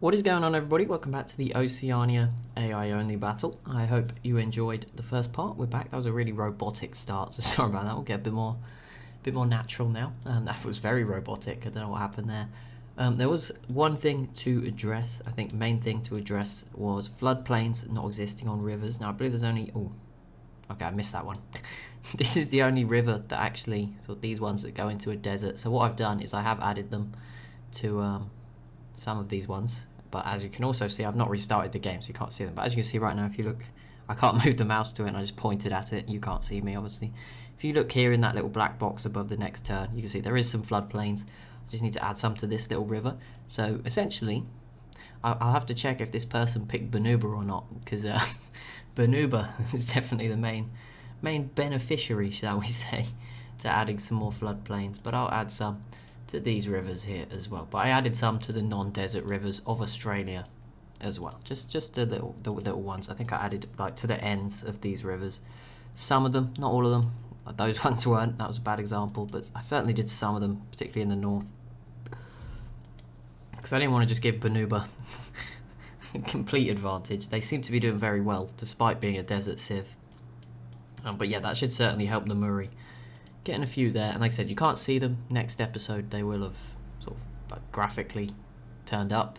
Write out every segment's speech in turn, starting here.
What is going on, everybody? Welcome back to the Oceania AI only battle. I hope you enjoyed the first part. We're back. That was a really robotic start, so sorry about that. We'll get a bit more natural now. That was very robotic. I don't know what happened there. There was one thing to address. I think the main thing to address was floodplains not existing on rivers. Now I believe there's only okay, I missed that one. This is the only river that actually, so these ones that go into a desert. So what I've done is I have added them to some of these ones, but as you can also see, I've not restarted the game, so you can't see them. But as you can see right now, if you look, I can't move the mouse to it, and I just pointed at it. You can't see me, obviously. If you look here in that little black box above the next turn, you can see there is some floodplains. I just need to add some to this little river. So essentially, I'll have to check if this person picked Banuba or not, because Banuba is definitely the main beneficiary, shall we say, to adding some more floodplains. But I'll add some to these rivers here as well, but I added some to the non-desert rivers of Australia as well, just the little ones. I think I added like to the ends of these rivers, some of them, not all of them. Those ones weren't, that was a bad example, but I certainly did some of them, particularly in the north, because I didn't want to just give Banuba a complete advantage. They seem to be doing very well despite being a desert civ, but yeah, that should certainly help the Murray. Getting a few there, and like I said, you can't see them. Next episode they will have sort of graphically turned up.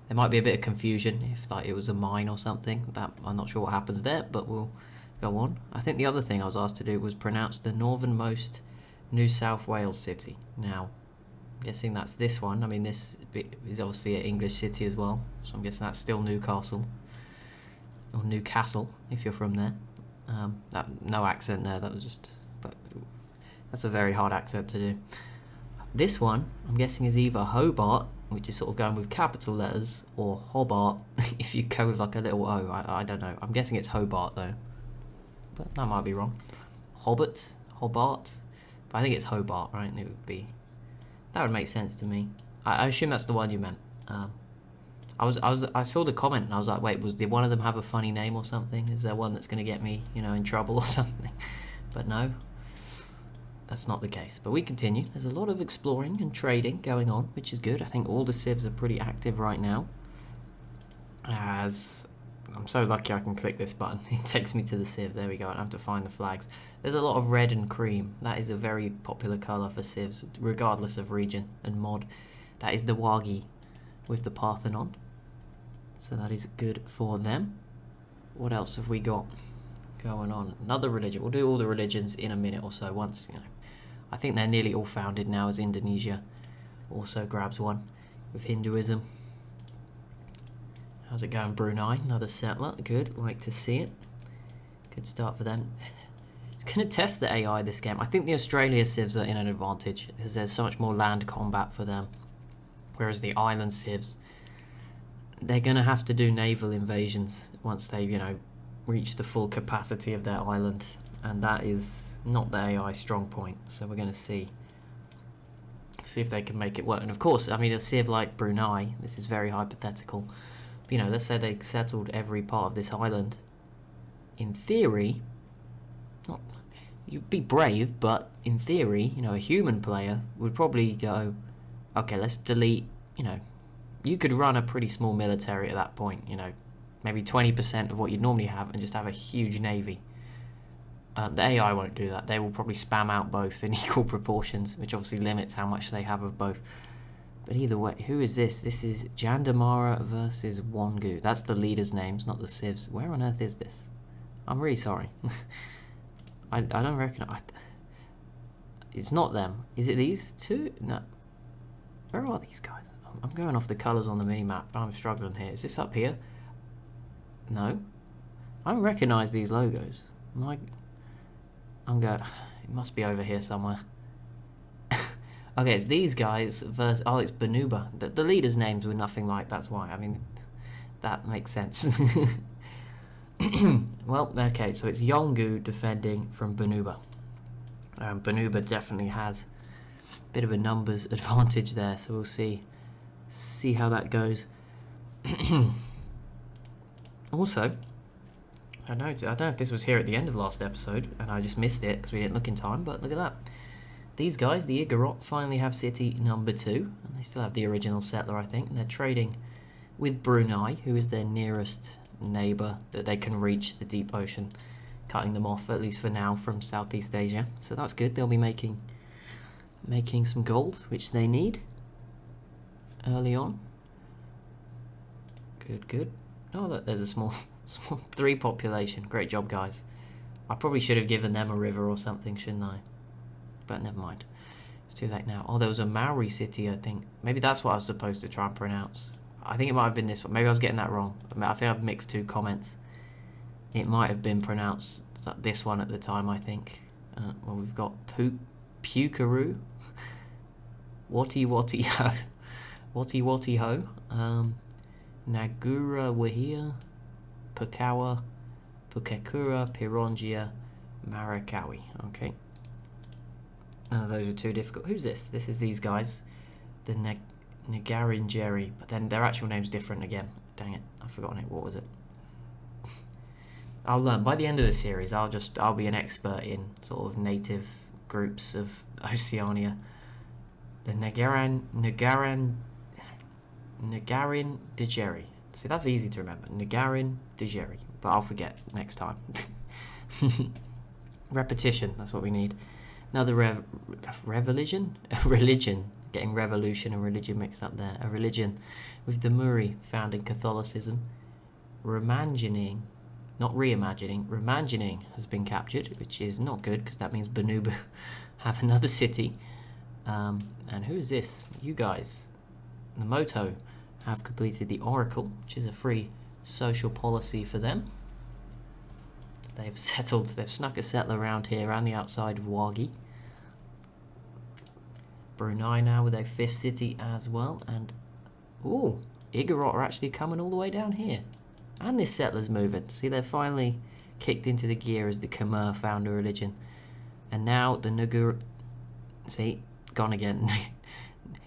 There might be a bit of confusion if like it was a mine or something. That I'm not sure what happens there, but we'll go on. I think the other thing I was asked to do was pronounce the northernmost New South Wales city. Now, I'm guessing that's this one. I mean, this is obviously an English city as well, so I'm guessing that's still Newcastle or Newcastle if you're from there. No accent there. That was just. But that's a very hard accent to do. This one, I'm guessing, is either Hobart, which is sort of going with capital letters, or Hobart, if you go with like a little O. I don't know. I'm guessing it's Hobart, though. But that might be wrong. Hobart? But I think it's Hobart, right? And it would be... That would make sense to me. I assume that's the one you meant. I saw the comment, and I was like, wait, did one of them have a funny name or something? Is there one that's going to get me, in trouble or something? But no. That's not the case, but we continue. There's a lot of exploring and trading going on, which is good. I think all the civs are pretty active right now. As I'm so lucky I can click this button. It takes me to the civ. There we go. I don't have to find the flags. There's a lot of red and cream. That is a very popular colour for civs, regardless of region and mod. That is the Wagi with the Parthenon. So that is good for them. What else have we got going on? Another religion. We'll do all the religions in a minute or so once, I think they're nearly all founded now, as Indonesia also grabs one with Hinduism. How's it going, Brunei? Another settler. Good. Like to see it. Good start for them. It's going to test the AI this game. I think the Australia civs are in an advantage because there's so much more land combat for them. Whereas the island civs, they're going to have to do naval invasions once they, reach the full capacity of their island. And that is not the AI strong point, so we're going to see if they can make it work. And of course, I mean, a civ like Brunei, this is very hypothetical, but, let's say they settled every part of this island. In theory, you'd be brave, but in theory, a human player would probably go, okay, let's delete, you could run a pretty small military at that point, maybe 20% of what you'd normally have and just have a huge navy. The AI won't do that. They will probably spam out both in equal proportions, which obviously limits how much they have of both. But either way, who is this? This is Jandamara versus Wangu. That's the leaders' names, not the civs. Where on earth is this? I'm really sorry. I don't reckon... It's not them. Is it these two? No. Where are these guys? I'm going off the colours on the mini-map, but I'm struggling here. Is this up here? No. I don't recognise these logos. It must be over here somewhere. Okay, it's these guys versus... Oh, it's Banuba. The leaders' names were nothing like, that's why. I mean, that makes sense. Well, okay, so it's Yongu defending from Banuba. Banuba definitely has a bit of a numbers advantage there, so we'll see how that goes. Also, I don't know if this was here at the end of last episode and I just missed it because we didn't look in time, but look at that. These guys, the Igorot, finally have city number 2, and they still have the original settler, I think, and they're trading with Brunei, who is their nearest neighbour that they can reach the deep ocean, cutting them off, at least for now, from Southeast Asia. So that's good. They'll be making some gold, which they need early on. Good. Oh, look, there's a small 3 population. Great job, guys. I probably should have given them a river or something, shouldn't I? But never mind. It's too late now. Oh, there was a Maori city, I think. Maybe that's what I was supposed to try and pronounce. I think it might have been this one. Maybe I was getting that wrong. I think I've mixed 2 comments. It might have been pronounced this one at the time, I think. Well, we've got Pukaroo. Wati Wati Ho. Wati Wati Ho. Nagura Wahia. Pukawa. Pukekura. Pirongia. Marakawi. Okay. Those are too difficult. Who's this? This is these guys. The Negaringeri. But then their actual name's different again. Dang it. I've forgotten it. What was it? I'll learn. By the end of the series, I'll be an expert in sort of native groups of Oceania. The Negarin Degeri. See, that's easy to remember. Negarin Degeri. But I'll forget next time. Repetition. That's what we need. Another religion? Getting revolution and religion mixed up there. A religion with the Muri found in Catholicism. Reimagining has been captured, which is not good because that means Banuba have another city. And who is this? You guys. The Moto have completed the Oracle, which is a free social policy for them. They've snuck a settler around here, around the outside of Wagi. Brunei now with their 5th city as well, and ooh, Igorot are actually coming all the way down here. And this settler's moving. See, they're finally kicked into the gear as the Khmer found a religion. And now the Nugur... See, gone again.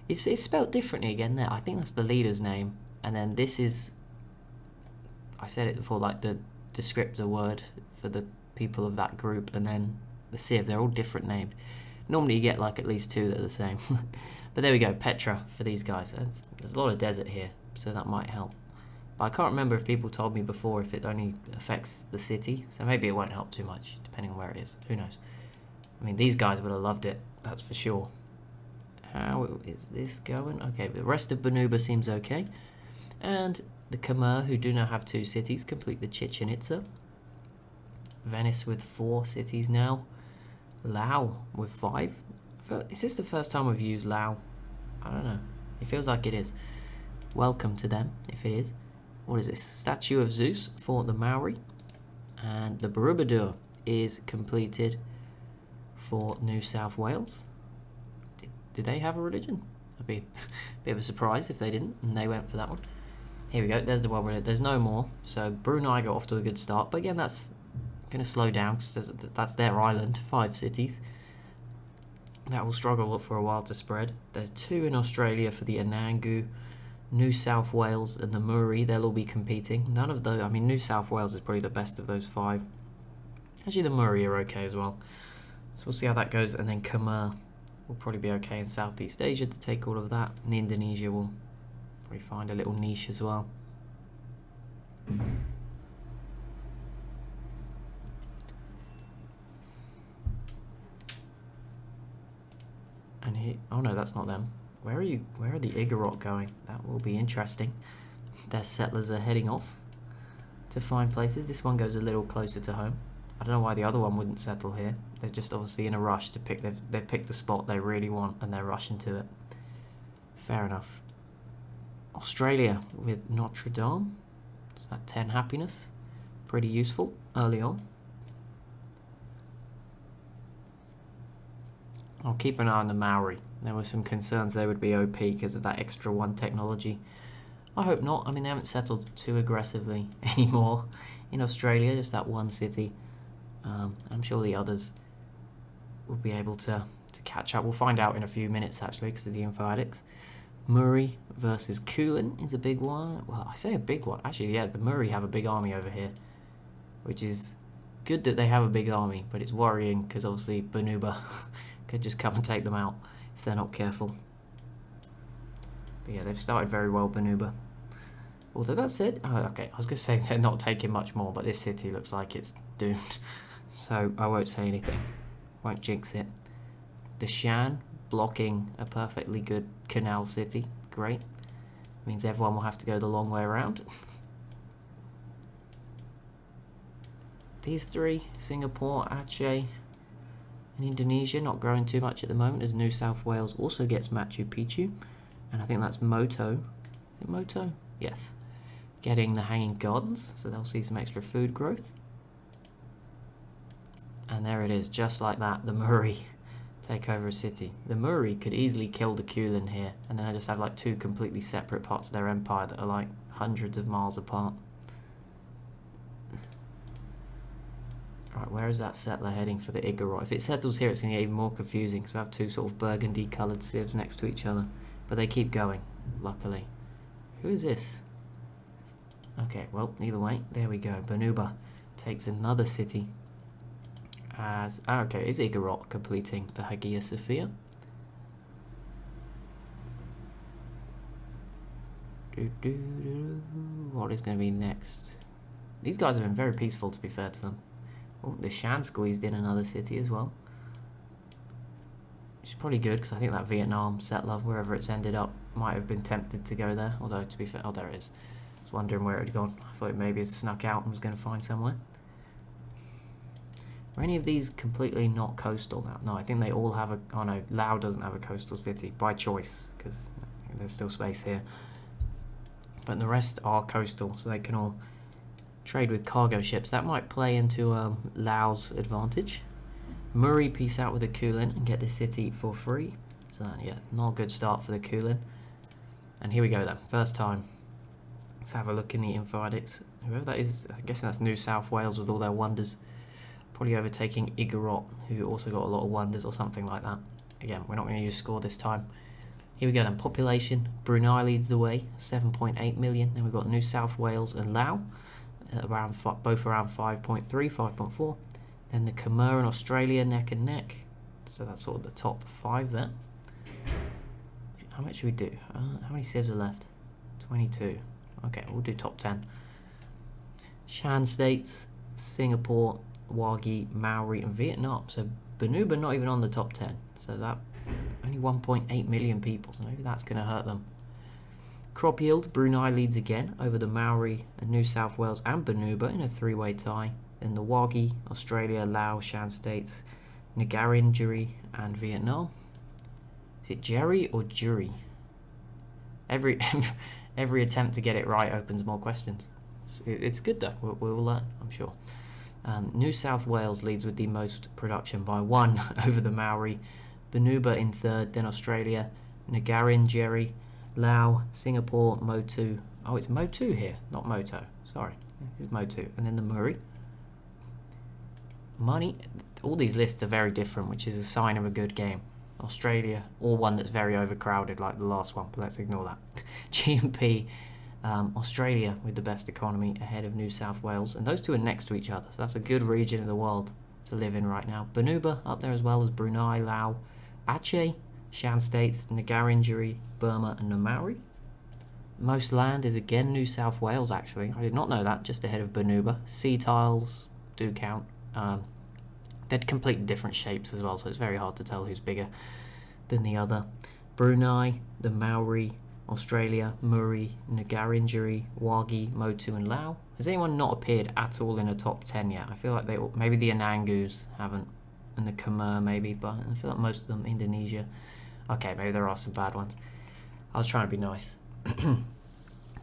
it's spelled differently again there. I think that's the leader's name. And then this is... I said it before, like the descriptor word for the people of that group. And then the Civ, they're all different named. Normally you get like at least 2 that are the same. But there we go, Petra for these guys. There's a lot of desert here, so that might help. But I can't remember if people told me before if it only affects the city. So maybe it won't help too much, depending on where it is. Who knows? I mean, these guys would have loved it, that's for sure. How is this going? Okay, the rest of Banuba seems okay. And the Khmer, who do now have 2 cities, complete the Chichen Itza. Venice with 4 cities now. Lao with 5. Is this the first time we've used Lao? I don't know. It feels like it is. Welcome to them, if it is. What is this? Statue of Zeus for the Maori. And the Borobudur is completed for New South Wales. Did they have a religion? That'd be a bit of a surprise if they didn't, and they went for that one. Here we go. There's the one. There's no more. So Brunei got off to a good start, but again, that's going to slow down because that's their island, 5 cities. That will struggle for a while to spread. There's 2 in Australia for the Anangu, New South Wales and the Muri. They'll all be competing. None of those, I mean, New South Wales is probably the best of those 5. Actually, the Muri are okay as well. So we'll see how that goes. And then Khmer will probably be okay in Southeast Asia to take all of that. And Indonesia will probably find a little niche as well. And here, oh no, that's not them. Where are you? Where are the Igorot going? That will be interesting. Their settlers are heading off to find places. This one goes a little closer to home. I don't know why the other one wouldn't settle here. They're just obviously in a rush to pick. They've picked the spot they really want, and they're rushing to it. Fair enough. Australia with Notre Dame. Is that 10 happiness? Pretty useful early on. I'll keep an eye on the Maori. There were some concerns they would be OP because of that extra 1 technology. I hope not. I mean, they haven't settled too aggressively anymore in Australia, just that 1 city. I'm sure the others will be able to catch up. We'll find out in a few minutes, actually, because of the info addicts. Muri versus Kulin is a big one. Well, I say a big one. Actually, yeah, the Muri have a big army over here, which is good that they have a big army, but it's worrying because obviously Banuba could just come and take them out if they're not careful. But yeah, they've started very well, Banuba. Although that said, oh, okay, I was going to say they're not taking much more, but this city looks like it's doomed. So I won't say anything. Won't jinx it. The Shan blocking a perfectly good canal city. Great. Means everyone will have to go the long way around. These three, Singapore, Aceh, and Indonesia, not growing too much at the moment, as New South Wales also gets Machu Picchu. And I think that's Moto. Is it Moto? Yes. Getting the Hanging Gardens, so they'll see some extra food growth. And there it is, just like that, the Murray take over a city. The Murray could easily kill the Kulin here, and then I just have like two completely separate parts of their empire that are like hundreds of miles apart. Right, where is that settler heading for the Igorot? If it settles here, it's going to get even more confusing, because we have two sort of burgundy-coloured civs next to each other. But they keep going, luckily. Who is this? Okay, well, either way, there we go. Banuba takes another city. As okay, is Igorot completing the Hagia Sophia? What is going to be next? These guys have been very peaceful, to be fair to them. Oh, the Shan squeezed in another city as well. Which is probably good, because I think that Vietnam settler, wherever it's ended up, might have been tempted to go there. Although, to be fair, oh, there it is. I was wondering where it had gone. I thought maybe it snuck out and was going to find somewhere. Are any of these completely not coastal now? No, I think they all have a... Oh no, Laos doesn't have a coastal city, by choice, because there's still space here. But the rest are coastal, so they can all trade with cargo ships. That might play into Laos' advantage. Murray peace out with the Kulin and get the city for free. So yeah, not a good start for the Kulin. And here we go then, first time. Let's have a look in the info addicts. Whoever that is, I'm guessing that's New South Wales with all their wonders. Probably overtaking Igorot, who also got a lot of wonders or something like that. Again, we're not going to use score this time. Here we go then, population. Brunei leads the way, 7.8 million. Then we've got New South Wales and Laos, both around 5.3, 5.4. Then the Khmer and Australia neck and neck. So that's sort of the top 5 there. How much should we do? How many civs are left? 22. Okay, we'll do top 10. Shan states, Singapore, Wagi, Maori and Vietnam. So Banuba not even on the top 10. So that only 1.8 million people. So maybe that's going to hurt them. Crop yield, Brunei leads again over the Maori and New South Wales and Banuba in a 3-way tie. Then the Wagi, Australia, Laos, Shan states, Nagarin, Juri and Vietnam. Is it Jerry or Jury? Every attempt to get it right opens more questions. It's good though. We'll learn, I'm sure. New South Wales leads with the most production by 1 over the Maori. Banuba in 3rd, then Australia, Nagarin, Jerry, Laos, Singapore, Motu. Oh, it's Motu here, not Moto. Sorry, this is Motu. And then the Murray. Money. All these lists are very different, which is a sign of a good game. Australia, or one that's very overcrowded like the last one, but let's ignore that. GMP. Australia with the best economy ahead of New South Wales, and those two are next to each other, so that's a good region of the world to live in right now. Banuba up there as well as Brunei, Laos, Aceh, Shan states, Nagarin, Juri, Burma and the Maori. Most land is again New South Wales actually, I did not know that, just ahead of Banuba. Sea tiles do count. They're completely different shapes as well, so it's very hard to tell who's bigger than the other. Brunei, the Maori, Australia, Murray, Nagarin, Juri, Wagi, Motu and Laos. Has anyone not appeared at all in a top 10 yet? I feel like they all, maybe the Anangus haven't, and the Khmer maybe, but I feel like most of them, Indonesia. Okay, maybe there are some bad ones. I was trying to be nice.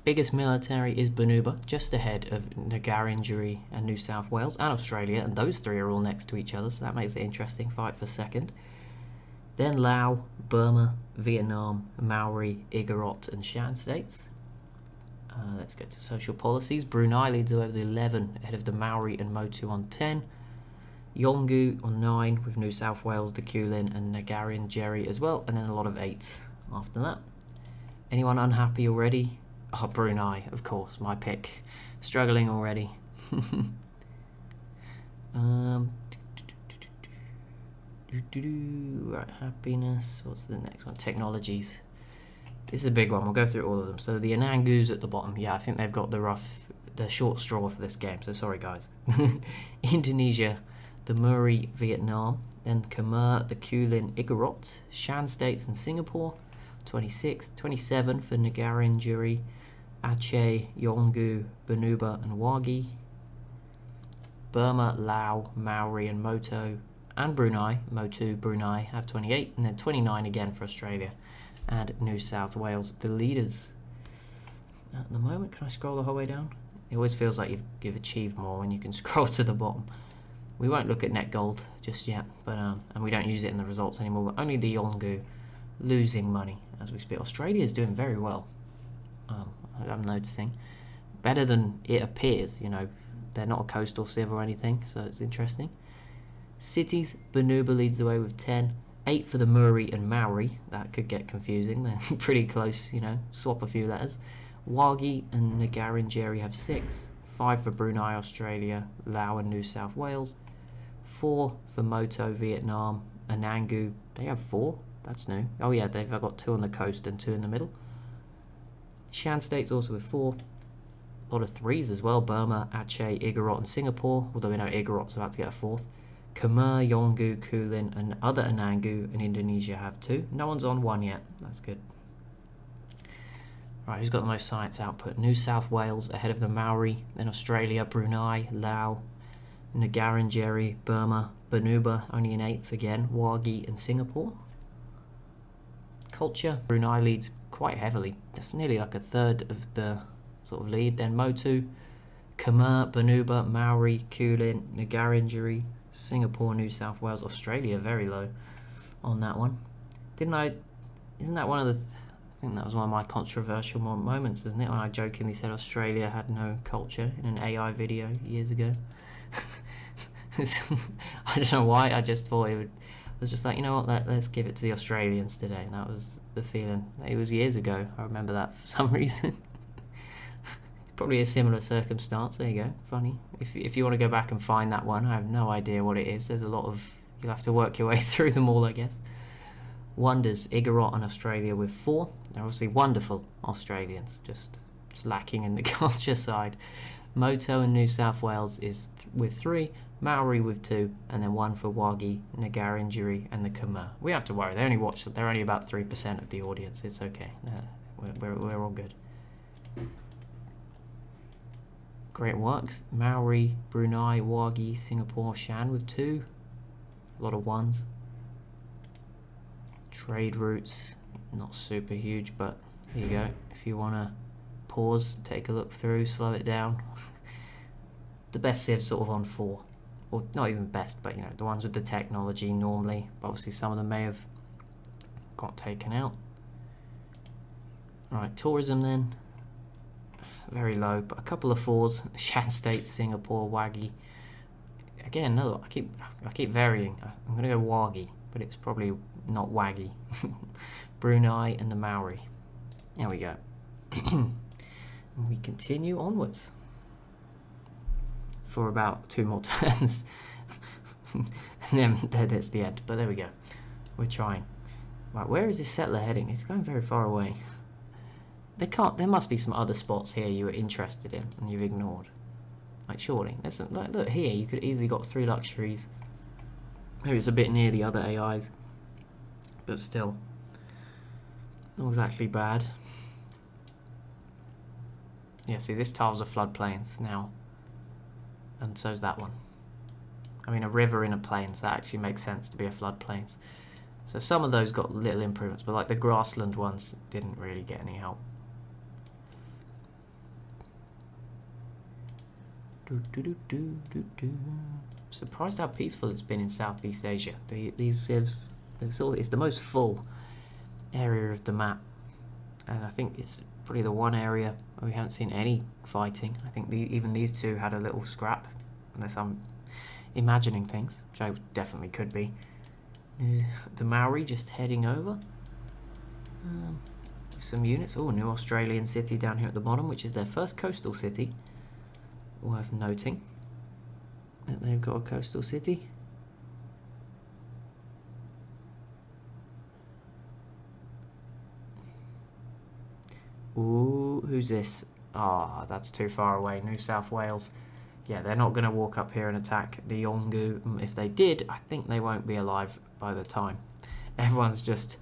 Biggest military is Banuba, just ahead of Nagarin, Juri and New South Wales and Australia, and those three are all next to each other, so that makes it interesting. Fight for second. Then Laos, Burma, Vietnam, Maori, Igorot and Shan states. Let's go to social policies. Brunei leads over the 11 ahead of the Maori and Motu on 10. Yolngu on 9 with New South Wales, the Kulin and Nagarin, Jerry as well, and then a lot of 8s after that. Anyone unhappy already? Oh, Brunei, of course, my pick. Struggling already. Right, happiness. What's the next one? Technologies. This is a big one. We'll go through all of them. So the Anangus at the bottom. Yeah, I think they've got the short straw for this game. So sorry, guys. Indonesia, the Murray, Vietnam. Then Khmer, the Kulin, Igorot, Shan States and Singapore. 26, 27 for Ngarrindjeri, Aceh, Yolngu, Banuba and Wagi. Burma, Lao, Maori and Moto. And Brunei, Motu, Brunei have 28. And then 29 again for Australia and New South Wales, the leaders. At the moment, can I scroll the whole way down? It always feels like you've achieved more when you can scroll to the bottom. We won't look at net gold just yet, but and we don't use it in the results anymore, but only the Yolngu losing money as we speak. Australia is doing very well. I'm noticing. Better than it appears, you know. They're not a coastal civ or anything, so it's interesting. Cities, Banuba leads the way with 10. 8 for the Murray and Maori. That could get confusing. They're pretty close, you know. Swap a few letters. Wagi and Ngarrindjeri have 6. 5 for Brunei, Australia, Lao and New South Wales. 4 for Moto, Vietnam. Anangu, they have 4. That's new. Oh yeah, they've got 2 on the coast and 2 in the middle. Shan States also with 4. A lot of 3s as well. Burma, Aceh, Igorot and Singapore. Although we know Igorot's about to get a 4th. Khmer, Yolngu, Kulin and other Anangu in Indonesia have 2. No one's on 1 yet. That's good. Right, who's got the most science output? New South Wales ahead of the Maori, then Australia, Brunei, Lao, Ngarrindjeri, Burma, Banuba only in 8th again, Wagi and Singapore. Culture, Brunei leads quite heavily. That's nearly like a third of the sort of lead. Then Motu, Khmer, Banuba, Maori, Kulin, Ngarrindjeri, Singapore, New South Wales, Australia very low on that one. Isn't that one of the I think that was one of my controversial moments, isn't it, when I jokingly said Australia had no culture in an AI video years ago. I don't know why, I just thought I was just like, you know what, let's give it to the Australians today, and that was the feeling. It was years ago, I remember that for some reason. Probably a similar circumstance, there you go, funny. If you want to go back and find that one, I have no idea what it is. There's a lot of, you'll have to work your way through them all, I guess. Wonders, Igorot and Australia with 4. They're obviously wonderful Australians, just lacking in the culture side. Moto and New South Wales is with 3, Maori with 2, and then 1 for Wagi, Ngarrindjeri and the Khmer. We don't have to worry, they're only about 3% of the audience, it's okay. We're all good. Great works, Maori, Brunei, Wagi, Singapore, Shan with 2. A lot of 1s. Trade routes, not super huge, but here you go. If you want to pause, take a look through, slow it down. The best civs sort of on 4. Or not even best, but you know, the ones with the technology normally. But obviously some of them may have got taken out. Alright, tourism then. Very low, but a couple of 4s. Shan State, Singapore, Wagi. Again, no, I keep varying. I'm going to go Wagi, but it's probably not Wagi. Brunei and the Maori. There we go. And we continue onwards for about 2 more turns. And then that's the end, but there we go. We're trying. Right, where is this settler heading? It's going very far away. There must be some other spots here you were interested in and you've ignored. Like surely, look here, you could easily got 3 luxuries. Maybe it's a bit near the other AIs, but still, not exactly bad. Yeah, see, this tile's a floodplains now, and so's that one. I mean, a river in a plains, that actually makes sense to be a floodplains. So some of those got little improvements, but like the grassland ones didn't really get any help. Surprised how peaceful it's been in Southeast Asia. These civs, it's the most full area of the map, and I think it's probably the one area where we haven't seen any fighting. I think even these two had a little scrap, unless I'm imagining things, which I definitely could be. The Maori just heading over. Some units. Oh, a new Australian city down here at the bottom, which is their first coastal city. Worth noting that they've got a coastal city. Ooh, who's this? Ah, that's too far away. New South Wales. Yeah, they're not going to walk up here and attack the Yolngu. If they did, I think they won't be alive by the time. Everyone's just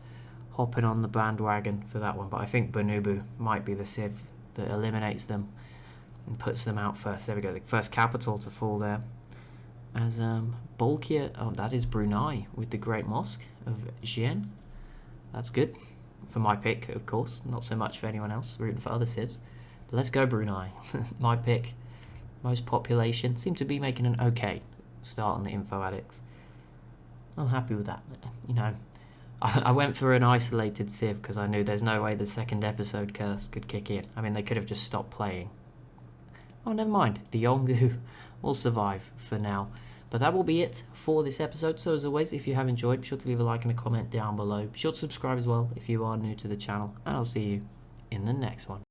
hopping on the bandwagon for that one. But I think Bonubu might be the civ that eliminates them and puts them out first. There we go. The first capital to fall there. As bulkier... Oh, that is Brunei with the Great Mosque of Xi'an. That's good. For my pick, of course. Not so much for anyone else. Rooting for other civs. But let's go Brunei. My pick. Most population. Seem to be making an okay start on the info addicts. I'm happy with that. You know, I went for an isolated civ because I knew there's no way the second episode curse could kick in. I mean, they could have just stopped playing. Oh, never mind. The Yolngu will survive for now. But that will be it for this episode. So as always, if you have enjoyed, be sure to leave a like and a comment down below. Be sure to subscribe as well if you are new to the channel. And I'll see you in the next one.